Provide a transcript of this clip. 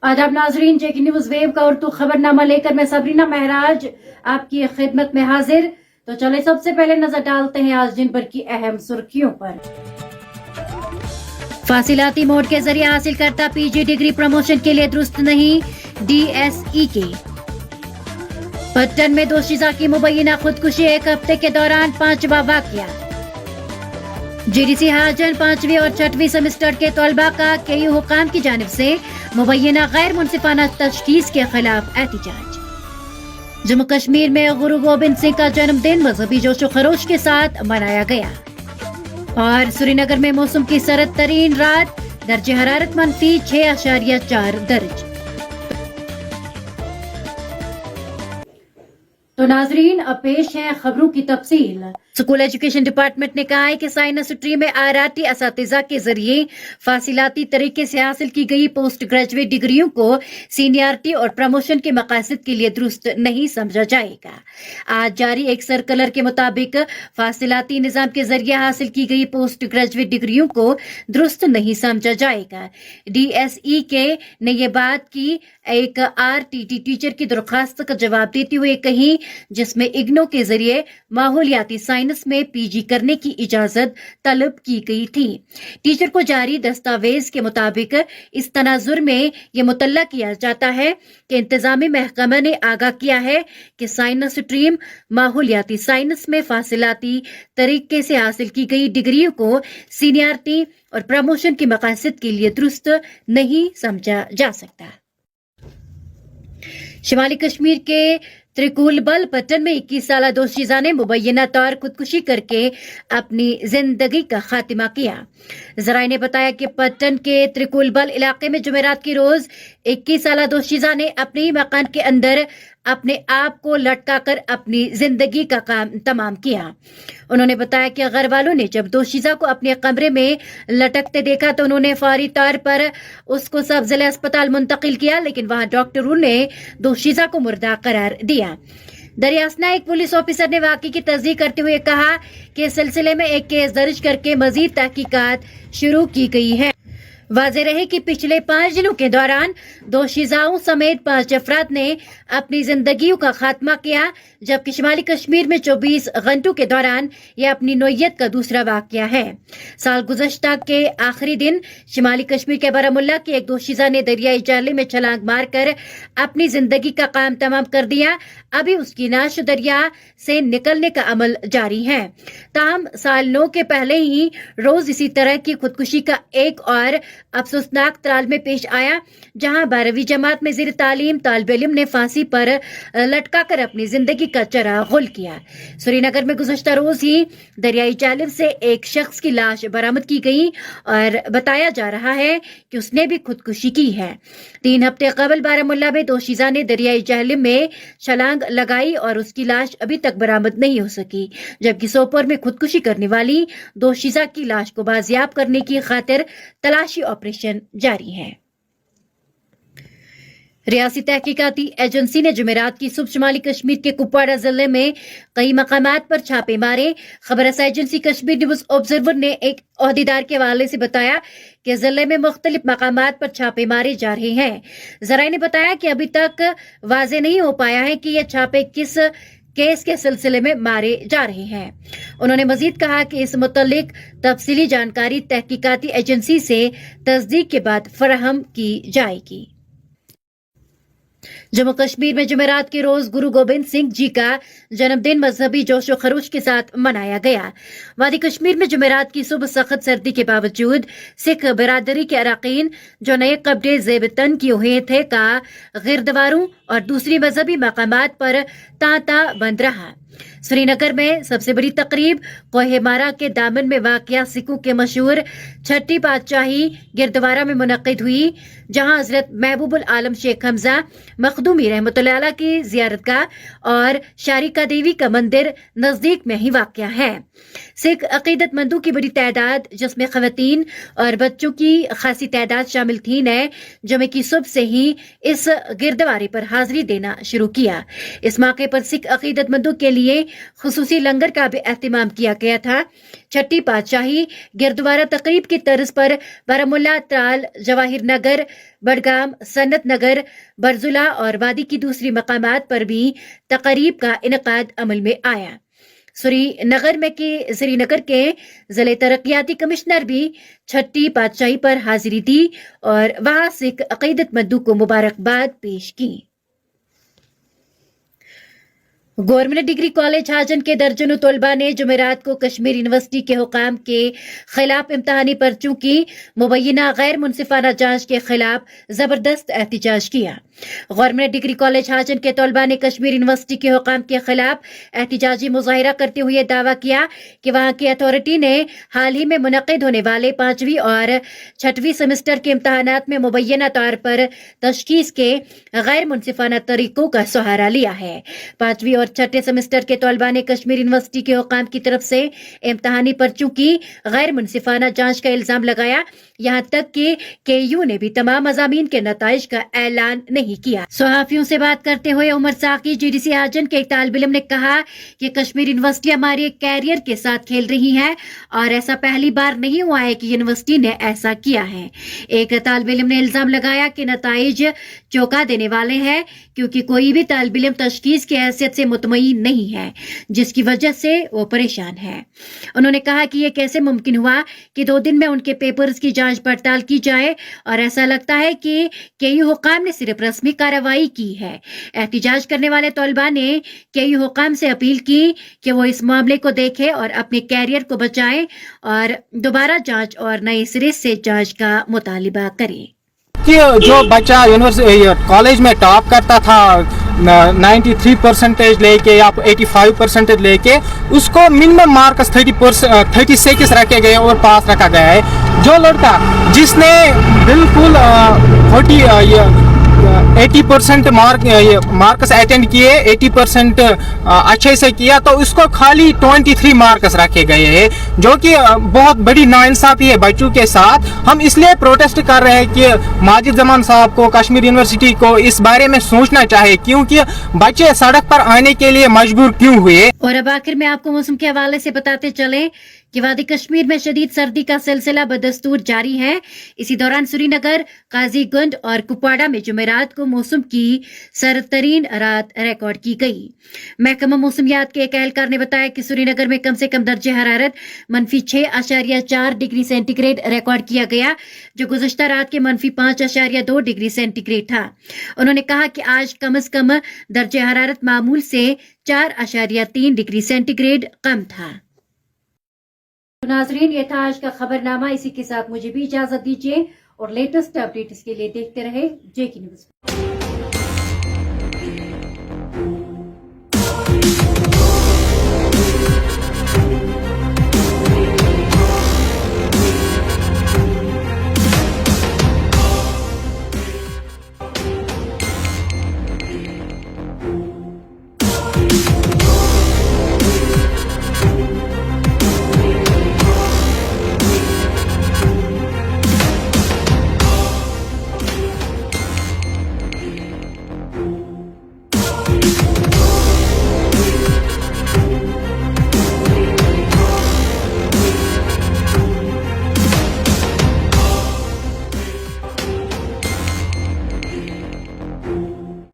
आदाब नाजरीन, जेके news wave का उर्दू खबरनामा लेकर मैं सबरीना महराज आपकी खिदमत में हाजिर। तो चले सबसे पहले नजर डालते हैं आज दिन भर की अहम सुर्खियों पर। फासिलाती मोड के जरिए हासिल करता पीजी डिग्री प्रमोशन के लिए दुरुस्त नहीं, DSE के। पट्टन में दोशीजा की मुबैना खुदकुशी, एक हफ्ते के दौरान 5वां वाकया। GDC हाजन 5वीं और 6वीं सेमेस्टर के तलबा का KU हुकाम की जानिब से मुबैना गैर मुनसिफाना तशखीस के खिलाफ एहतिजाज। जम्मू कश्मीर में गुरु गोबिंद सिंह का जन्मदिन मजहबी जोशो खरोश के साथ मनाया गया। और श्रीनगर में मौसम की सर्द तरीन रात, दर्जे हरारत -6.4 दर्ज। तो नाजरीन, अब पेश है खबरों की तफसील। स्कूल एजुकेशन डिपार्टमेंट ने कहा है कि साइंस स्ट्रीम में आराटी असातिज़ा के जरिए फासिलाती तरीके से हासिल की गई पोस्ट ग्रेजुएट डिग्रियों को सीनियरिटी और प्रमोशन के मकासद के लिए दुरुस्त नहीं समझा जाएगा। आज जारी एक सर्कुलर के मुताबिक फासिलाती निज़ाम के जरिए हासिल की गई पोस्ट ग्रेजुएट डिग्रियों को दुरुस्त नहीं समझा जाएगा। DSE के ने ये बात की एक RTT टीचर की दरख्वास्त का जवाब देते हुए कही, जिसमें इग्नो के जरिए माहौलियाती साइंस में PG करने की इजाजत तलब की गई थी। टीचर को जारी दस्तावेज के मुताबिक इस तनाजुर में यह मुतल्ला किया जाता है कि इंतजामी महकमा ने आगाह किया है कि साइंस स्ट्रीम माहौलियाती साइंस में फासिलाती तरीके से हासिल की गई डिग्रियों को सीनियरिटी और प्रमोशन के मकासद के लिए दुरुस्त नहीं समझा जा सकता। शिमाली कश्मीर के त्रिकुलबल पट्टन में 21 साला दोशीजा ने मुबैना तौर खुदकुशी करके अपनी जिंदगी का खात्मा किया। जराए ने बताया कि पट्टन के त्रिकुलबल इलाके में जुमेरात की रोज 21 साला दोशीजा ने अपने ही मकान के अंदर अपने आप को लटका कर अपनी जिंदगी का काम तमाम किया। उन्होंने बताया कि घर वालों ने जब दोशीजा को अपने कमरे में लटकते देखा तो उन्होंने फौरी तौर पर उसको सब जिला अस्पताल मुंतकिल किया, लेकिन वहां डॉक्टरों ने दोशीजा को मुर्दा करार दिया। दरियासना एक पुलिस ऑफिसर ने वाकई की तस्दीक करते हुए कहा कि इस सिलसिले में एक केस दर्ज करके मजीद तहकीकात शुरू की गई है। वाज़ेह रहे कि पिछले 5 दिनों के दौरान दोशीजाओं समेत 5 अफराद ने अपनी जिंदगियों का खात्मा किया, जबकि शिमाली कश्मीर में 24 घंटों के दौरान यह अपनी नौयत का दूसरा वाकया है। साल गुज़श्ता के आखिरी दिन शिमाली कश्मीर के बारामुल्ला के एक दोशीजा ने दरियाई जाले में छलांग मारकर अपनी जिंदगी का काम तमाम कर दिया। अभी उसकी नाश दरिया से निकलने का अमल जारी है। ताहम साल 9 के पहले ही रोज इसी तरह की खुदकुशी का एक और अफसोसनाक त्राल में पेश आया, जहां 12वीं जमात में ज़ेर तालीम तालिब इल्म ने फांसी पर लटका कर अपनी जिंदगी का चरा गुल किया। श्रीनगर में गुज़श्ता रोज ही दरियाई जालिब से एक शख्स की लाश बरामद की गई और बताया जा रहा है कि उसने भी खुदकुशी की है। 3 हफ्ते कबल बारामुल्ला में दोशीजा ने दरियाई जालिब में छलांग लगाई और उसकी लाश अभी तक बरामद नहीं हो सकी, जबकि सोपोर में खुदकुशी करने वाली दोशीजा की लाश को बाजियाब करने की खातिर तलाशी ऑपरेशन जारी है। रियासी तहकीकाती एजेंसी ने जुमेरात की सुबह शुमाली कश्मीर के कुपवाड़ा जिले में कई मकामात पर छापे मारे। खबर एजेंसी कश्मीर न्यूज ऑब्जर्वर ने एक ओहदेदार के हवाले से बताया कि जिले में मुख्तलिफ मकामात पर छापे मारे जा रहे हैं। जराए ने बताया कि अभी तक वाज़ेह नहीं हो पाया है कि ये छापे किस केस के सिलसिले में मारे जा रहे हैं। उन्होंने मजीद कहा कि इस मुतल्लिक तफसीली जानकारी तहकीकाती एजेंसी से तस्दीक के बाद फराहम की जाएगी। जम्मू कश्मीर में जुमेरात के रोज गुरु गोबिंद सिंह जी का जन्मदिन मजहबी जोशो खरोश के साथ मनाया गया। वादी कश्मीर में जुमेरात की सुबह सख्त सर्दी के बावजूद सिख बिरादरी के अरकान जो नए कपड़े ज़ेब-ए-तन किए हुए थे का गिरदवारों और दूसरी मजहबी मकामात पर तांता बंद रहा। श्रीनगर में सबसे बड़ी तकरीब कोहे मारा के दामन में वाक़या सिखों के मशहूर छठी बादशाही गिरद्वारा में मुनक़िद हुई, जहां हजरत महबूबुल आलम शेख हमजा मखदूमी रहमतुल्लाह अलैह की ज़ियारतगाह और शारिका देवी का मंदिर नजदीक में ही वाक़या है। सिख अकीदतमंदों की बड़ी तादाद, जिसमें खवातीन और बच्चों की खासी तादाद शामिल थी, ने जुमे की सुबह से ही इस गिरद्वारे पर हाजिरी देना शुरू किया। इस मौके पर सिख अकीदतमंदों के लिए لیے خصوصی لنگر کا بھی اہتمام کیا گیا تھا۔ چھٹی پادشاہی گردوارہ تقریب کی طرز پر بارہمولہ، ترال، جواہر نگر، بڈگام، سنت نگر، برزولہ اور وادی کی دوسری مقامات پر بھی تقریب کا انعقاد عمل میں آیا۔ سری نگر کے ضلع ترقیاتی کمشنر بھی چھٹی پادشاہی پر حاضری دی اور وہاں سکھ عقیدت مندوں کو مبارکباد پیش کی۔ گورنمنٹ ڈگری کالج حاجن کے درجنوں طلباء نے جمعرات کو کشمیر یونیورسٹی کے حکام کے خلاف امتحانی پرچوں کی مبینہ غیر منصفانہ جانچ کے خلاف زبردست احتجاج کیا۔ گورنمنٹ ڈگری کالج حاجن کے طلباء نے کشمیر یونیورسٹی کے حکام کے خلاف احتجاجی مظاہرہ کرتے ہوئے دعویٰ کیا کہ وہاں کی اتھارٹی نے حال ہی میں منعقد ہونے والے 5ویں اور 6ویں سیمسٹر کے امتحانات میں مبینہ طور پر تشخیص کے غیر منصفانہ طریقوں کا سہارا لیا ہے۔ 5ویں اور 6ٹھے سیمسٹر کے طلباء نے کشمیر یونیورسٹی کے حکام کی طرف سے امتحانی پرچوں کی غیر منصفانہ جانچ کا الزام لگایا، یہاں تک کہ KU نے بھی تمام مضامین کے نتائج کا اعلان نہیں کیا۔ صحافیوں سے بات کرتے ہوئے عمر ساقی GDC حاجن کے ایک طالب علم نے کہا کہ کشمیر یونیورسٹی ہمارے کیریئر کے ساتھ کھیل رہی ہے اور ایسا پہلی بار نہیں ہوا ہے کہ یونیورسٹی نے ایسا کیا ہے۔ ایک طالب علم نے الزام لگایا کہ نتائج چونکا دینے والے ہیں کیونکہ کوئی بھی طالب علم تشخیص کی حیثیت سے مطمئن نہیں ہے، جس کی وجہ سے وہ پریشان ہے۔ انہوں نے کہا کہ یہ کیسے ممکن ہوا کہ 2 دن میں ان کے پیپرز کی جانچ پڑتال کی جائے اور ایسا لگتا ہے کہ KU حکام نے صرف رسمی کارروائی کی ہے۔ احتجاج کرنے والے طلباء نے KU حکام سے اپیل کی کہ وہ اس معاملے کو دیکھیں اور اپنے کیریئر کو بچائیں اور دوبارہ جانچ اور نئے سرے سے جانچ کا مطالبہ کریں۔ کہ جو بچہ کالج میں ٹاپ کرتا تھا 93% لے کے یا 85% لے کے، اس کو منیمم مارکس 36 رکھے گئے اور پاس رکھا گیا ہے۔ جو لڑکا جس نے بالکل 80% مارکس اٹینڈ کیے، 80% اچھے سے کیا، تو اس کو خالی 23 مارکس رکھے گئے ہیں، جو کہ بہت بڑی ناانصافی ہے بچوں کے ساتھ۔ ہم اس لیے پروٹیسٹ کر رہے ہیں کہ ماجد زمان صاحب کو، کشمیر یونیورسٹی کو اس بارے میں سوچنا چاہیے، کیونکہ بچے سڑک پر آنے کے لیے مجبور کیوں ہوئے۔ اور اب آخر میں آپ کو موسم کے حوالے سے بتاتے چلیں کہ وادی کشمیر میں شدید سردی کا سلسلہ بدستور جاری ہے۔ اسی دوران سری نگر، قاضی گنڈ اور کپواڑہ میں جمعرات کو موسم کی سرد ترین رات ریکارڈ کی گئی۔ محکمہ موسمیات کے ایک اہلکار نے بتایا کہ سری نگر میں کم سے کم درجہ حرارت -6.4 ڈگری سینٹی گریڈ ریکارڈ کیا گیا، جو گزشتہ رات کے -5.2 ڈگری سینٹی گریڈ تھا۔ انہوں نے کہا کہ آج کم از کم درجہ حرارت معمول سے 4.3 ڈگری سینٹی گریڈ کم تھا۔ ناظرین، یہ تھا آج کا خبر نامہ۔ اسی کے ساتھ مجھے بھی اجازت دیجیے اور لیٹسٹ اپڈیٹس کے لیے دیکھتے رہے JK نیوز۔